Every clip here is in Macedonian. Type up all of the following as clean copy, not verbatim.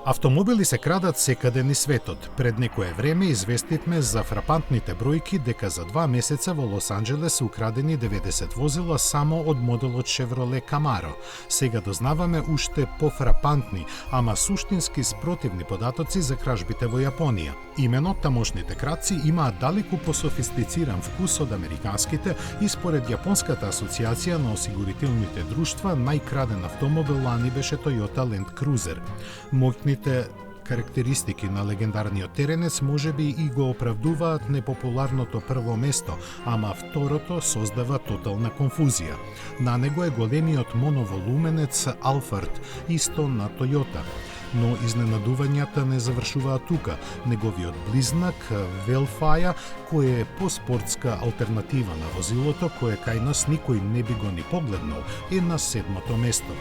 Автомобили се крадат секаде низ светот. Пред некое време известивме за фрапантните бројки дека за 2 месеца во Лос Анџелес се украдени 90 возила само од моделот Chevrolet Camaro. Сега дознаваме уште пофрапантни, ама суштински спротивни податоци за кражбите во Јапонија. Имено тамошните крадци имаат далеку пософистициран вкус од американските и според Јапонската асоциација на осигурителните друштва најкраден автомобил лани беше Toyota Land Cruiser. Моќните карактеристики на легендарниот теренец можеби и го оправдуваат непопуларното прво место, ама второто создава тотална конфузија. На него е големиот моноволуменец Alphard, исто на Toyota. Но изненадувањата не завршуваат тука. Неговиот близнак Velfire, кој е поспортска алтернатива на возилото, кое кај нас никој не би го ни погледнал, е на 7-то место.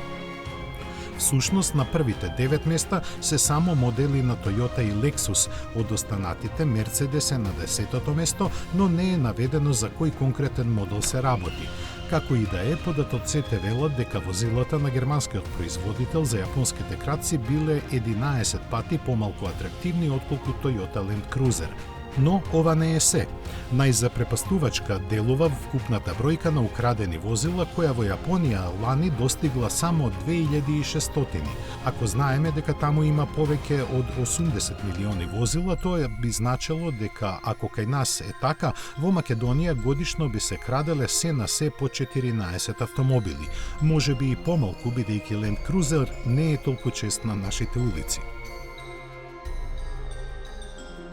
Всушност, на првите 9 места се само модели на Toyota и Lexus, од останатите Mercedes е на 10-то место, но не е наведено за кој конкретен модел се работи. Како и да е, податоците велат дека возилата на германскиот производител за јапонските крадци биле 11 пати помалку атрактивни отколку Toyota Land Cruiser. Но ова не е се. Најзапрепастувачка делува вкупната бројка на украдени возила, која во Јапонија лани достигла само 2600. Ако знаеме дека таму има повеќе од 80 милиони возила, тоа би значело дека ако кај нас е така, во Македонија годишно би се краделе се на се по 14 автомобили. Можеби и помалку, бидејќи Land Cruiser не е толку чест на нашите улици.